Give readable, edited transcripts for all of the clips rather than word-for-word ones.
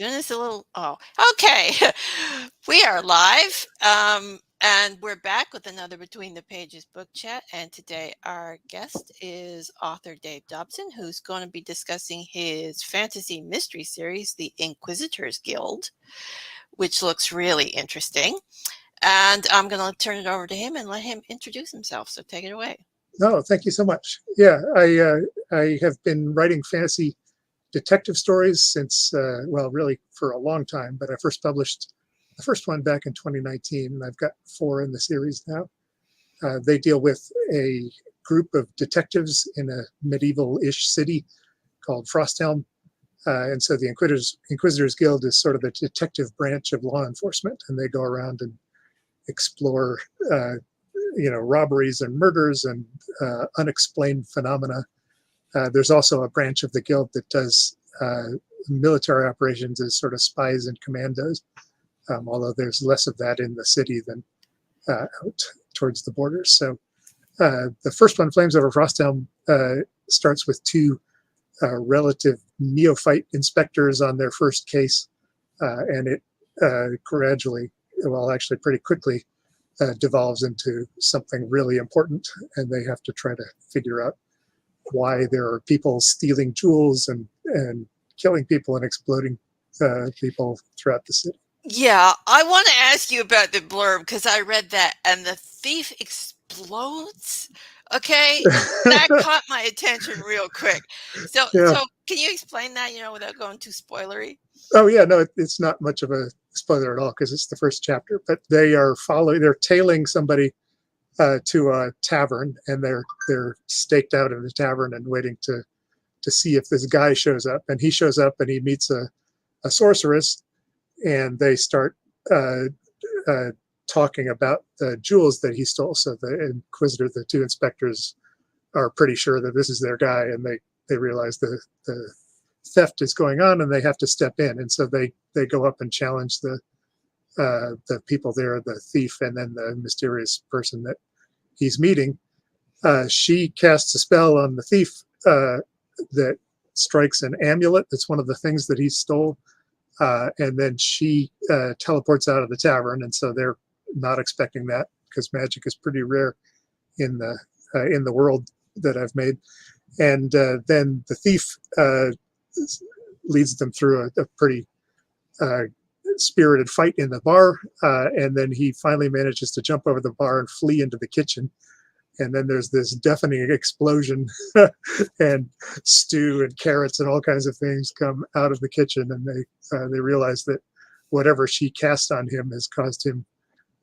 Doing this a little. Oh, okay. We are live, and we're back with another Between the Pages book chat. And today our guest is author Dave Dobson, who's going to be discussing his fantasy mystery series, The Inquisitors Guild, which looks really interesting. And I'm going to turn it over to him and let him introduce himself. So take it away. Oh, thank you so much. Yeah, I have been writing fantasy detective stories since, well, really for a long time, but I first published the first one back in 2019, and I've got 4 in the series now. They deal with a group of detectives in a medieval-ish city called Frosthelm. And so the Inquisitors Guild is sort of the detective branch of law enforcement, and they go around and explore robberies and murders and unexplained phenomena. There's also a branch of the guild that does military operations as sort of spies and commandos, although there's less of that in the city than out towards the borders. So the first one, Flames Over Frosthelm, starts with 2 relative neophyte inspectors on their first case, and it gradually, well, actually pretty quickly, devolves into something really important, and they have to try to figure out why there are people stealing jewels and killing people and exploding people throughout the city. Yeah, I want to ask you about the blurb because I read that and the thief explodes. Okay, that caught my attention real quick. So, Yeah. so can you explain that, without going too spoilery? Oh yeah, no, it's not much of a spoiler at all because it's the first chapter. But they're tailing somebody to a tavern, and they're staked out in the tavern and waiting to see if this guy shows up. And he shows up and he meets a sorceress, and they start talking about the jewels that he stole. So the 2 inspectors, are pretty sure that this is their guy, and they realize the theft is going on, and they have to step in. And so they go up and challenge the people there, the thief, and then the mysterious person that he's meeting. She casts a spell on the thief that strikes an amulet. That's one of the things that he stole. And then she teleports out of the tavern, and so they're not expecting that because magic is pretty rare in the world that I've made. And then the thief leads them through a pretty spirited fight in the bar, and then he finally manages to jump over the bar and flee into the kitchen. And then there's this deafening explosion, and stew and carrots and all kinds of things come out of the kitchen, and they realize that whatever she cast on him has caused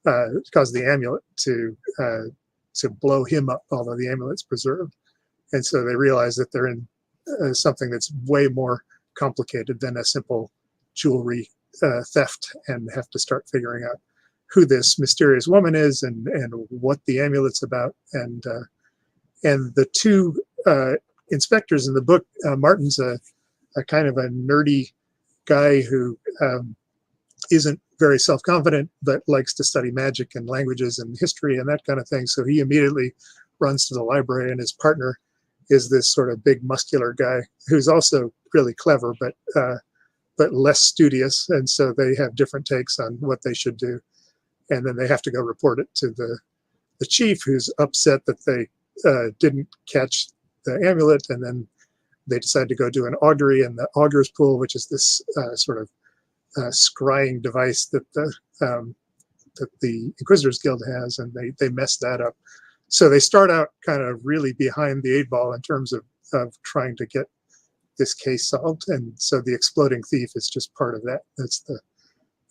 the amulet to blow him up, although the amulet's preserved. And so they realize that they're in something that's way more complicated than a simple jewelry theft, and have to start figuring out who this mysterious woman is and what the amulet's about. And the 2 inspectors in the book, Martin's a kind of a nerdy guy who isn't very self-confident, but likes to study magic and languages and history and that kind of thing. So he immediately runs to the library, and his partner is this sort of big muscular guy who's also really clever, but less studious. And so they have different takes on what they should do. And then they have to go report it to the chief, who's upset that they didn't catch the amulet. And then they decide to go do an augury in the augur's pool, which is this sort of scrying device that the Inquisitors Guild has, and they mess that up. So they start out kind of really behind the 8 ball in terms of trying to get this case solved. And so the exploding thief is just part of that. That's the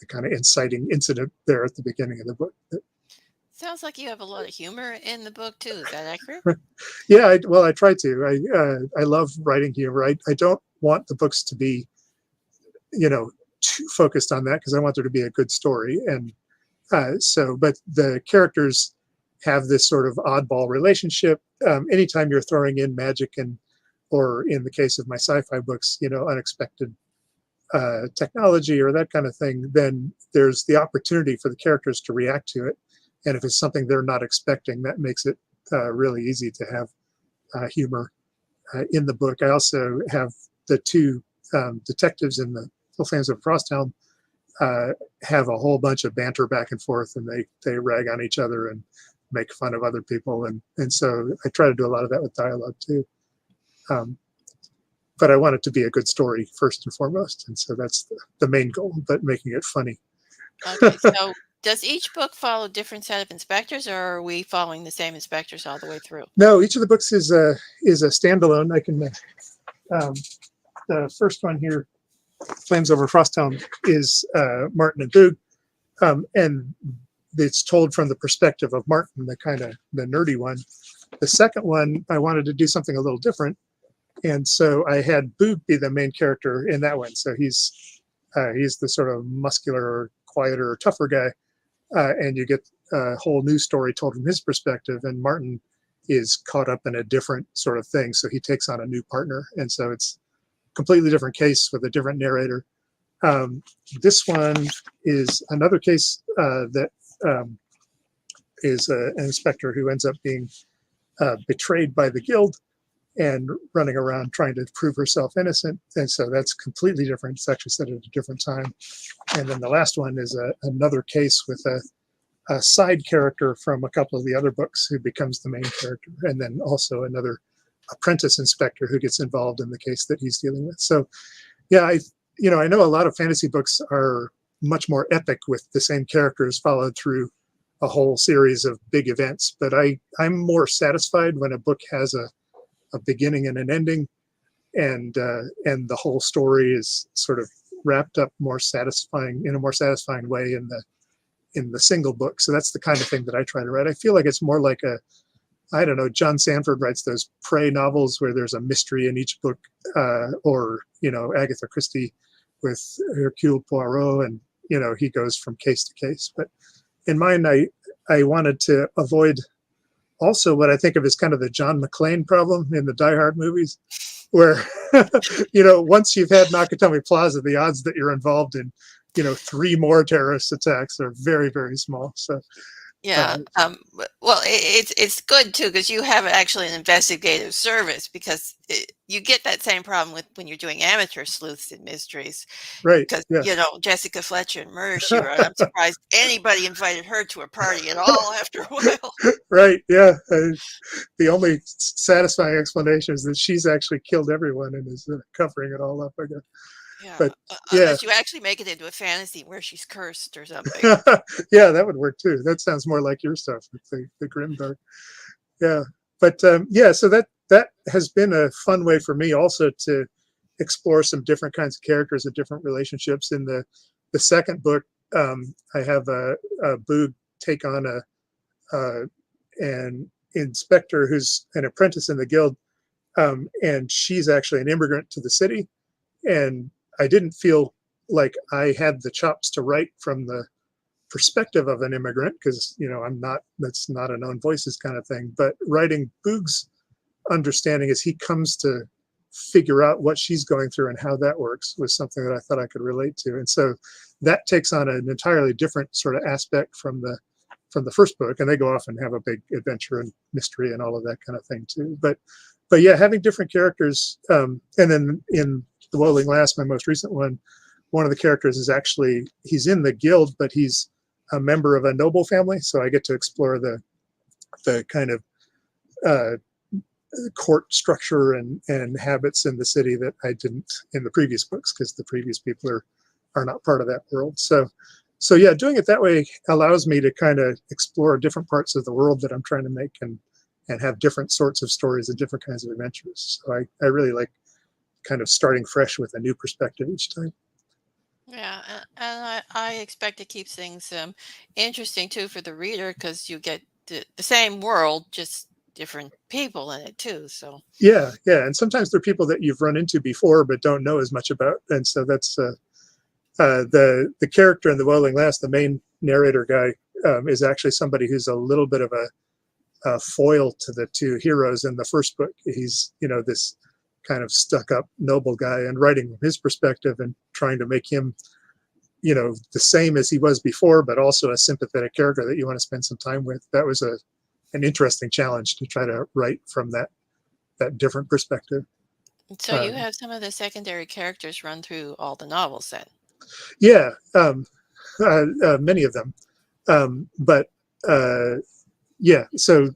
kind of inciting incident there at the beginning of the book. Sounds like you have a lot of humor in the book too. Is that accurate? Yeah, I try to. I love writing humor. I don't want the books to be, too focused on that, because I want there to be a good story. And but the characters have this sort of oddball relationship. Anytime you're throwing in magic or in the case of my sci-fi books, unexpected technology or that kind of thing, then there's the opportunity for the characters to react to it. And if it's something they're not expecting, that makes it really easy to have humor in the book. I also have the 2 detectives in Flames of Frosthelm have a whole bunch of banter back and forth, and they rag on each other and make fun of other people, and so I try to do a lot of that with dialogue too. But I want it to be a good story first and foremost, and so that's the main goal, but making it funny. Okay, so does each book follow different set of inspectors, or are we following the same inspectors all the way through? No, each of the books is a standalone. I can the first one here, Flames Over Frosthelm, is Martin and Boog, and it's told from the perspective of Martin, the kind of the nerdy one. The second one, I wanted to do something a little different, and so I had Boog be the main character in that one. So he's the sort of muscular, quieter, tougher guy, and you get a whole new story told from his perspective. And Martin is caught up in a different sort of thing, so he takes on a new partner, and so it's a completely different case with a different narrator. This one is another case that is an inspector who ends up being betrayed by the guild and running around trying to prove herself innocent. And so that's completely different. It's actually set at a different time. And then the last one is another case with a side character from a couple of the other books who becomes the main character. And then also another apprentice inspector who gets involved in the case that he's dealing with. So yeah, I know a lot of fantasy books are much more epic with the same characters followed through a whole series of big events, but I'm more satisfied when a book has a beginning and an ending, and the whole story is sort of wrapped up more satisfying in a more satisfying way in the single book. So that's the kind of thing that I try to write. I feel like it's more like I don't know, John Sanford writes those prey novels where there's a mystery in each book, or Agatha Christie with Hercule Poirot, and he goes from case to case. But in mine, I wanted to avoid also what I think of as kind of the John McClane problem in the Die Hard movies, where once you've had Nakatomi Plaza, the odds that you're involved in 3 more terrorist attacks are very, very small. So Yeah. Well, it's good too, because you have actually an investigative service, because you get that same problem with when you're doing amateur sleuths and mysteries. right, Because yeah. Jessica Fletcher and Murder She Wrote, I'm surprised anybody invited her to a party at all after a while. Right, yeah. The only satisfying explanation is that she's actually killed everyone and is covering it all up, I guess. Yeah, But yeah, unless you actually make it into a fantasy where she's cursed or something. yeah, that would work too. That sounds more like your stuff, the grimdark. Yeah, but yeah, so that has been a fun way for me also to explore some different kinds of characters and different relationships. In the second book, I have a Boog take on an inspector who's an apprentice in the guild, and she's actually an immigrant to the city, and I didn't feel like I had the chops to write from the perspective of an immigrant, because that's not a known voices kind of thing. But writing Boog's understanding as he comes to figure out what she's going through and how that works was something that I thought I could relate to. And so that takes on an entirely different sort of aspect from the first book, and they go off and have a big adventure and mystery and all of that kind of thing too. But yeah, having different characters, and then in The Woeling Lass, my most recent one of the characters is actually, he's in the guild, but he's a member of a noble family. So I get to explore the kind of court structure and habits in the city that I didn't in the previous books, because the previous people are not part of that world. So yeah, doing it that way allows me to kind of explore different parts of the world that I'm trying to make, and have different sorts of stories and different kinds of adventures. So I really like kind of starting fresh with a new perspective each time. Yeah, and I expect it keeps things interesting too for the reader, because you get the same world, just different people in it too. So Yeah, and sometimes they're people that you've run into before but don't know as much about, and so that's the character in The Woeling Lass, the main narrator guy, is actually somebody who's a little bit of a foil to the two heroes in the first book. He's this kind of stuck-up noble guy, and writing from his perspective and trying to make him the same as he was before, but also a sympathetic character that you want to spend some time with. That was an interesting challenge to try to write from that different perspective. So you have some of the secondary characters run through all the novels then. Yeah, many of them. But yeah, so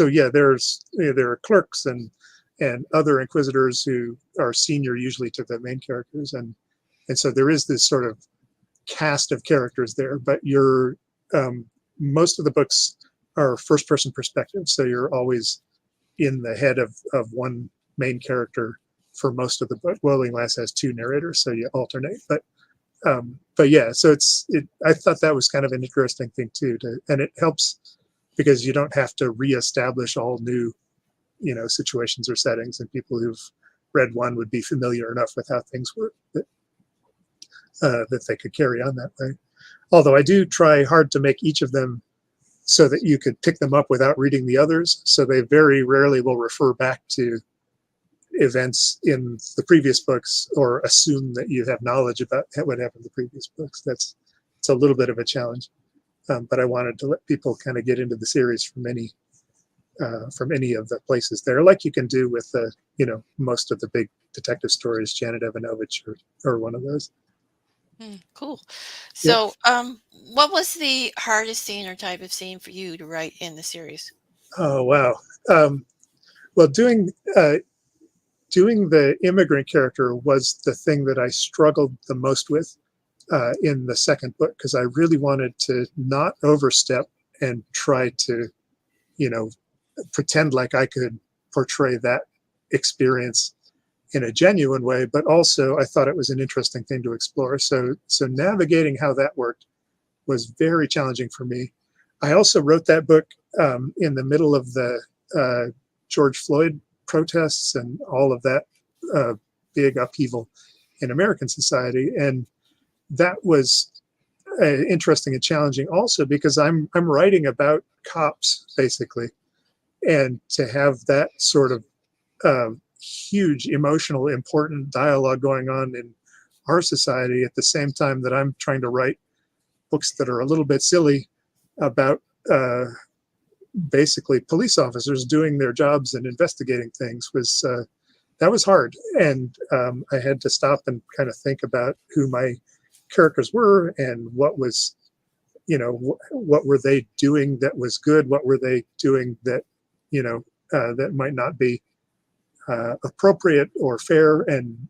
yeah, there are clerks and other inquisitors who are senior usually to the main characters, and so there is this sort of cast of characters there. But um, most of the books are first person perspective, so you're always in the head of one main character for most of the book. Woiling Lass has two narrators, so you alternate. But yeah, so I thought that was kind of an interesting thing too, and it helps because you don't have to reestablish all new, situations or settings, and people who've read one would be familiar enough with how things work that they could carry on that way. Although I do try hard to make each of them so that you could pick them up without reading the others. So they very rarely will refer back to events in the previous books or assume that you have knowledge about what happened in the previous books. It's a little bit of a challenge, but I wanted to let people kind of get into the series from any of the places there, like you can do with most of the big detective stories, Janet Evanovich or one of those. Cool. Yeah. So, what was the hardest scene or type of scene for you to write in the series? Oh wow. Um, well, doing the immigrant character was the thing that I struggled the most with in the second book, because I really wanted to not overstep and try to, pretend like I could portray that experience in a genuine way, but also I thought it was an interesting thing to explore. So navigating how that worked was very challenging for me. I also wrote that book in the middle of the George Floyd protests and all of that uh, big upheaval in American society, and that was interesting and challenging also because I'm writing about cops basically, and to have that sort of huge emotional important dialogue going on in our society at the same time that I'm trying to write books that are a little bit silly about basically police officers doing their jobs and investigating things was that was hard. And I had to stop and kind of think about who my characters were and what was, what were they doing that was good? What were they doing that, that might not be appropriate or fair? And,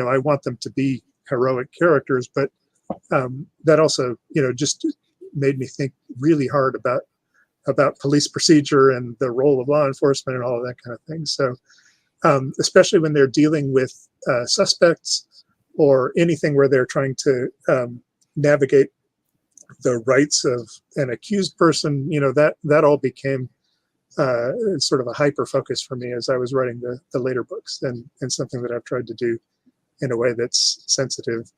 I want them to be heroic characters, but that also, just made me think really hard about police procedure and the role of law enforcement and all of that kind of thing. So, especially when they're dealing with suspects or anything where they're trying to navigate the rights of an accused person, that all became sort of a hyper focus for me as I was writing the later books, and something that I've tried to do in a way that's sensitive.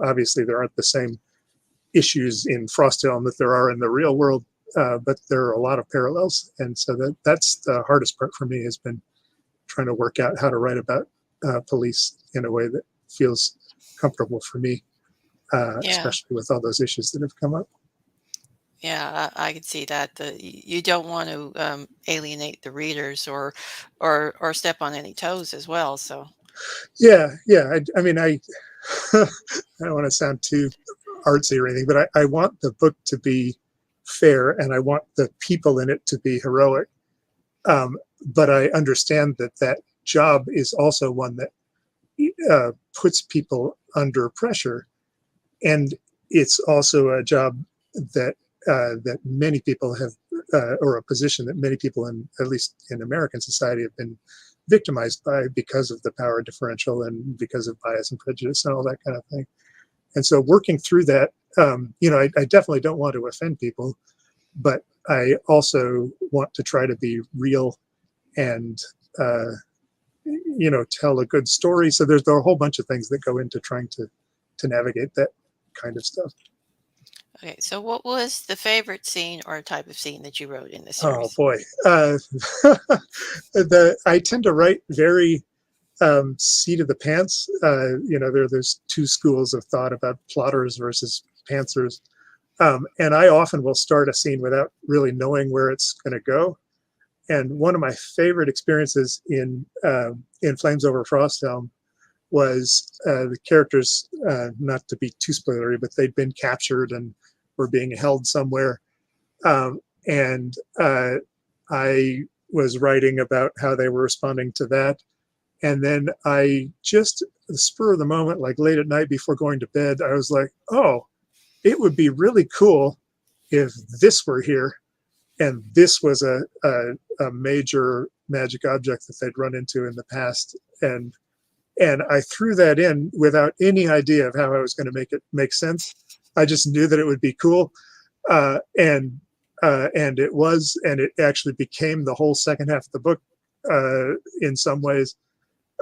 Obviously, there aren't the same issues in Frosthelm that there are in the real world, but there are a lot of parallels, and so that's the hardest part for me, has been trying to work out how to write about police in a way that feels comfortable for me, Yeah, especially with all those issues that have come up. yeah, I can see that. You don't want to alienate the readers or step on any toes as well. So, Yeah. I mean, I don't want to sound too artsy or anything, but I want the book to be fair and I want the people in it to be heroic. But I understand that job is also one that puts people under pressure, and it's also a job that many people have, or a position that many people in, at least in American society, have been victimized by because of the power differential and because of bias and prejudice and all that kind of thing. And so working through that, I definitely don't want to offend people, but I also want to try to be real and tell a good story. So there's a whole bunch of things that go into trying to navigate that kind of stuff. okay. So, what was the favorite scene or type of scene that you wrote in the Oh series? boy, I tend to write very seat of the pants. There's two schools of thought about plotters versus pantsers, and I often will start a scene without really knowing where it's going to go. And one of my favorite experiences in Flames Over Frosthelm was the characters, not to be too spoilery, but they'd been captured and were being held somewhere. And I was writing about how they were responding to that. And then I just, the spur of the moment, like late at night before going to bed, I was like, oh, it would be really cool if this were here. And this was a major magic object that they'd run into in the past. And I threw that in without any idea of how I was going to make it make sense. I just knew that it would be cool. And it was, and it actually became the whole second half of the book in some ways.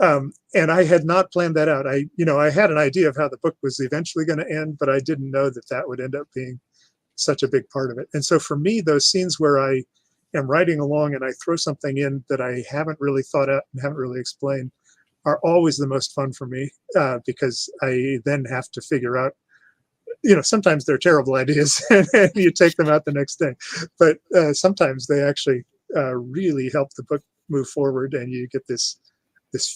And I had not planned that out. I had an idea of how the book was eventually going to end, but I didn't know that that would end up being such a big part of it. And so for me, those scenes where I am writing along and I throw something in that I haven't really thought out and haven't really explained are always the most fun for me, because I then have to figure out, sometimes they're terrible ideas and you take them out the next day, but sometimes they actually really help the book move forward, and you get this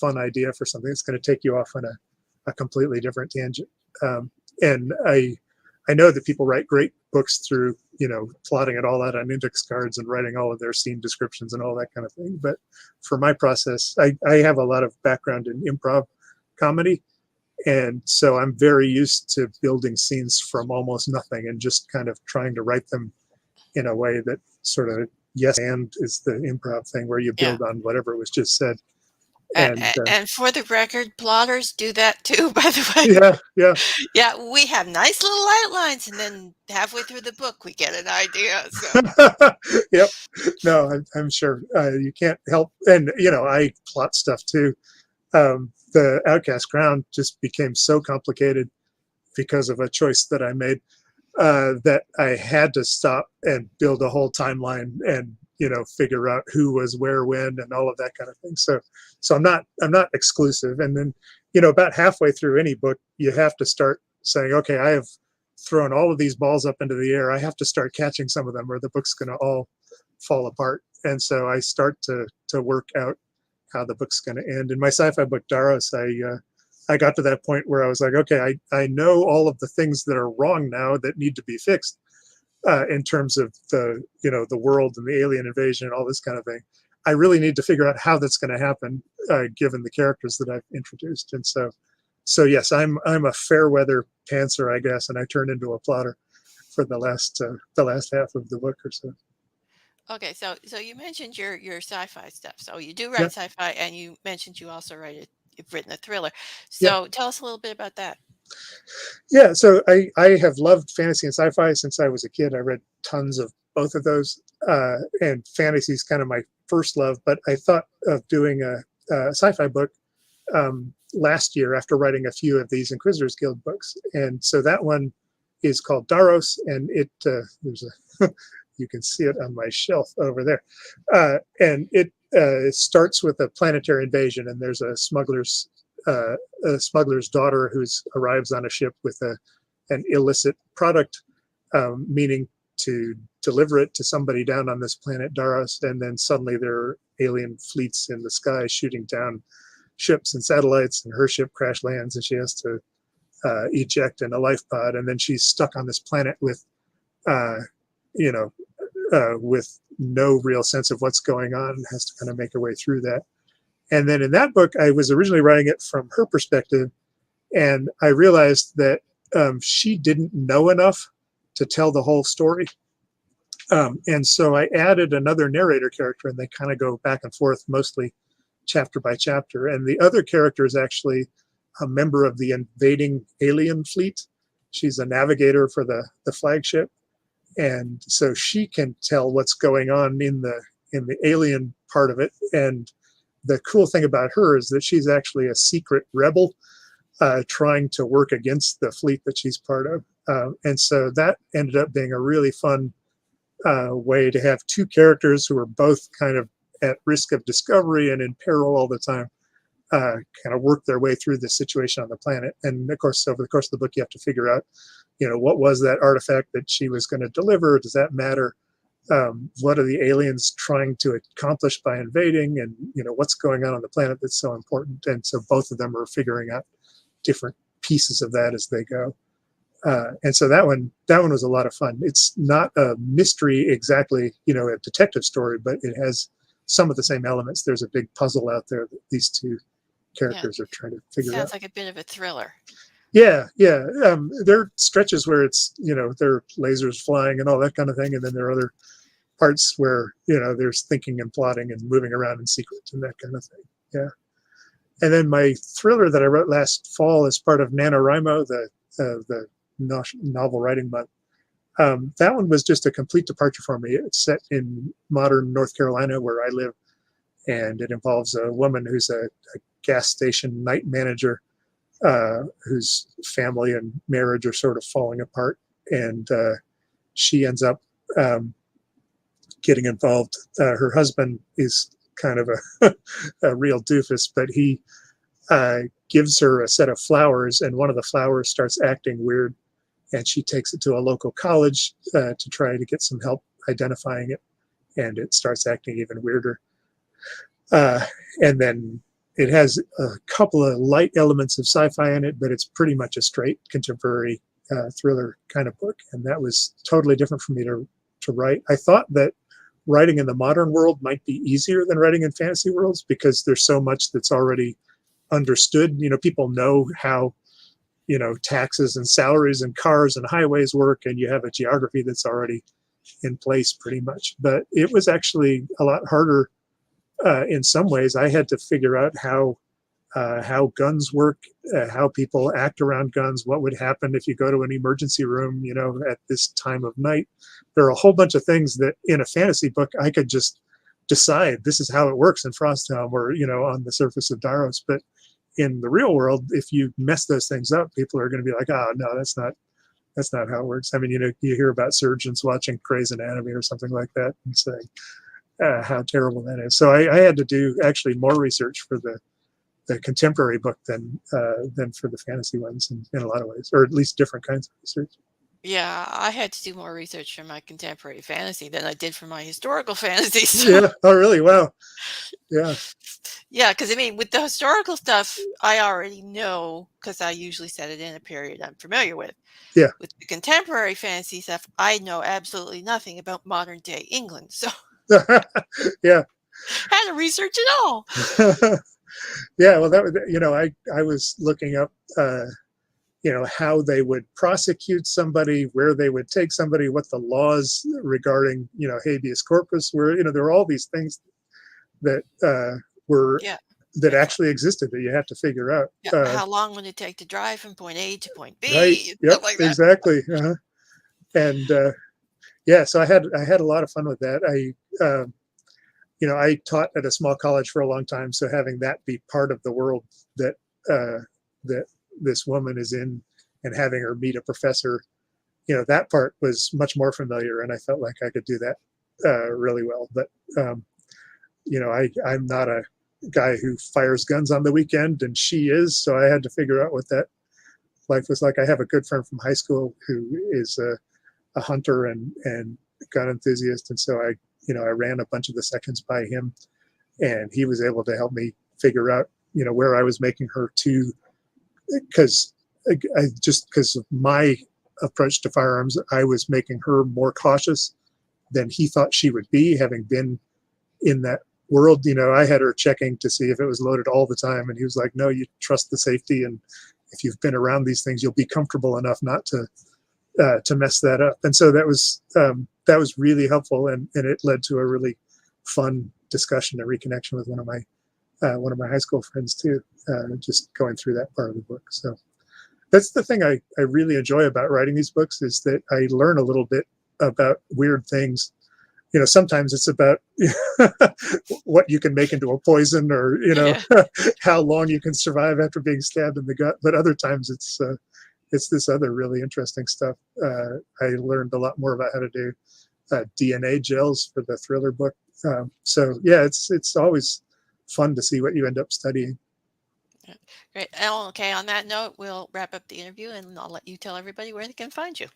fun idea for something that's going to take you off on a completely different tangent. And I know that people write great books through, plotting it all out on index cards and writing all of their scene descriptions and all that kind of thing. But for my process, I have a lot of background in improv comedy. And so I'm very used to building scenes from almost nothing and just kind of trying to write them in a way that sort of, yes, and is the improv thing where you Yeah. build on whatever was just said. And And for the record, plotters do that too, by the way. yeah. Yeah, we have nice little outlines, and then halfway through the book, we get an idea. So, Yep. No, I'm sure you can't help. And, I plot stuff too. The Outcast Crown just became so complicated because of a choice that I made, that I had to stop and build a whole timeline and, figure out who was where, when, and all of that kind of thing. So I'm not exclusive. And then, about halfway through any book, you have to start saying, okay, I have thrown all of these balls up into the air. I have to start catching some of them or the book's going to all fall apart. And so I start to work out how the book's going to end. In my sci-fi book, Daros, I got to that point where I was like, okay, I know all of the things that are wrong now that need to be fixed, in terms of the world and the alien invasion and all this kind of thing. I really need to figure out how that's going to happen, given the characters that I've introduced. And so yes, I'm a fair weather pantser, I guess, and I turn into a plotter for the last half of the book or so. okay, so you mentioned your sci-fi stuff. So you do Yeah, write sci-fi, and you mentioned you also you've written a thriller. yeah. So tell us a little bit about that. Yeah, so I have loved fantasy and sci-fi since I was a kid. I read tons of both of those, and fantasy is kind of my first love. But I thought of doing a sci-fi book last year after writing a few of these Inquisitors Guild books, and so that one is called Daros, and there's a you can see it on my shelf over there, and it starts with a planetary invasion, and there's a smuggler's daughter who arrives on a ship with an illicit product, meaning to deliver it to somebody down on this planet Daros, and then suddenly there are alien fleets in the sky shooting down ships and satellites, and her ship crash lands, and she has to eject in a life pod, and then she's stuck on this planet with, with no real sense of what's going on, and has to kind of make her way through that. And then in that book, I was originally writing it from her perspective, and I realized that she didn't know enough to tell the whole story. And so I added another narrator character, and they kind of go back and forth, mostly chapter by chapter. And the other character is actually a member of the invading alien fleet. She's a navigator for the flagship. And so she can tell what's going on in the alien part of it. And the cool thing about her is that she's actually a secret rebel, trying to work against the fleet that she's part of. And so that ended up being a really fun way to have two characters who are both kind of at risk of discovery and in peril all the time, kind of work their way through this situation on the planet. And of course, over the course of the book, you have to figure out, what was that artifact that she was going to deliver? Does that matter? what are the aliens trying to accomplish by invading, and what's going on the planet that's so important. And so both of them are figuring out different pieces of that as they go. And so that one was a lot of fun. It's not a mystery exactly, a detective story, but it has some of the same elements. There's a big puzzle out there that these two Yeah. characters are trying to figure out. Sounds like a bit of a thriller. Yeah, yeah. There are stretches where it's, there are lasers flying and all that kind of thing, and then there are other parts where there's thinking and plotting and moving around in secret and that kind of thing. Yeah. And then my thriller that I wrote last fall as part of NaNoWriMo, the novel writing month, that one was just a complete departure for me. It's set in modern North Carolina, where I live, and it involves a woman who's a gas station night manager, whose family and marriage are sort of falling apart, and she ends up getting involved. Her husband is kind of a real doofus, but he gives her a set of flowers, and one of the flowers starts acting weird, and she takes it to a local college to try to get some help identifying it, and it starts acting even weirder. And then it has a couple of light elements of sci-fi in it, but it's pretty much a straight contemporary thriller kind of book, and that was totally different for me to write. I thought that writing in the modern world might be easier than writing in fantasy worlds, because there's so much that's already understood. People know how taxes and salaries and cars and highways work, and you have a geography that's already in place pretty much. But it was actually a lot harder in some ways. I had to figure out how guns work, how people act around guns, what would happen if you go to an emergency room, at this time of night. There are a whole bunch of things that in a fantasy book I could just decide this is how it works in Frosthelm or, on the surface of Daros. But in the real world, if you mess those things up, people are going to be like, oh, no, that's not how it works. I mean, you hear about surgeons watching Grey's Anatomy or something like that and saying how terrible that is. So I had to do actually more research for the contemporary book than for the fantasy ones in a lot of ways, or at least different kinds of research. Yeah, I had to do more research for my contemporary fantasy than I did for my historical fantasy. So. Yeah. Oh, really? Wow. Yeah. Yeah, because I mean, with the historical stuff, I already know because I usually set it in a period I'm familiar with. Yeah. With the contemporary fantasy stuff, I know absolutely nothing about modern day England, so Yeah. I had to research it all. Yeah. Well, that was, I was looking up, how they would prosecute somebody, where they would take somebody, what the laws regarding, habeas corpus were. There were all these things that were Yeah. that actually existed that you have to figure out. Yeah. How long would it take to drive from point A to point B? Right. And Yep. stuff like that. Exactly. And yeah, so I had a lot of fun with that. I taught at a small college for a long time, so having that be part of the world that that this woman is in, and having her meet a professor, that part was much more familiar, and I felt like I could do that really well. But I'm not a guy who fires guns on the weekend, and she is, so I had to figure out what that life was like. I have a good friend from high school who is a hunter and gun enthusiast, and so I ran a bunch of the sections by him, and he was able to help me figure out where I was making her to, because of my approach to firearms, I was making her more cautious than he thought she would be, having been in that world. I had her checking to see if it was loaded all the time, and he was like, no, you trust the safety, and if you've been around these things, you'll be comfortable enough not to mess that up. And so that was really helpful, and it led to a really fun discussion and reconnection with one of my high school friends too, just going through that part of the book. So that's the thing I really enjoy about writing these books, is that I learn a little bit about weird things. Sometimes it's about what you can make into a poison, or Yeah. how long you can survive after being stabbed in the gut. But other times it's this other really interesting stuff. I learned a lot more about how to do DNA gels for the thriller book. So yeah, it's always fun to see what you end up studying. Great. Oh, okay. On that note, we'll wrap up the interview, and I'll let you tell everybody where they can find you.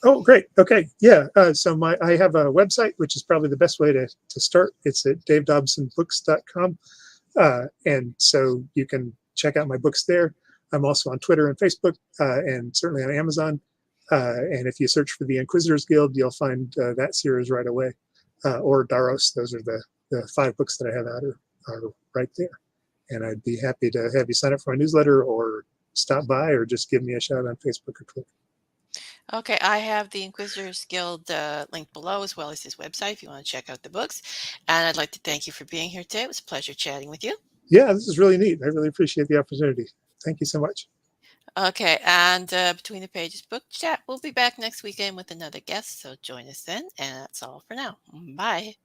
Oh, great. Okay. Yeah. So I have a website, which is probably the best way to start. It's at davedobsonbooks.com. And so you can check out my books there. I'm also on Twitter and Facebook, and certainly on Amazon. And if you search for the Inquisitors Guild, you'll find that series right away, or Daros. Those are the 5 books that I have out are right there. And I'd be happy to have you sign up for my newsletter or stop by or just give me a shout on Facebook or Twitter. Okay, I have the Inquisitors Guild link below, as well as his website if you want to check out the books. And I'd like to thank you for being here today. It was a pleasure chatting with you. Yeah, this is really neat. I really appreciate the opportunity. Thank you so much. Okay, and Between the Pages book chat, we'll be back next weekend with another guest. So join us then. And that's all for now. Bye.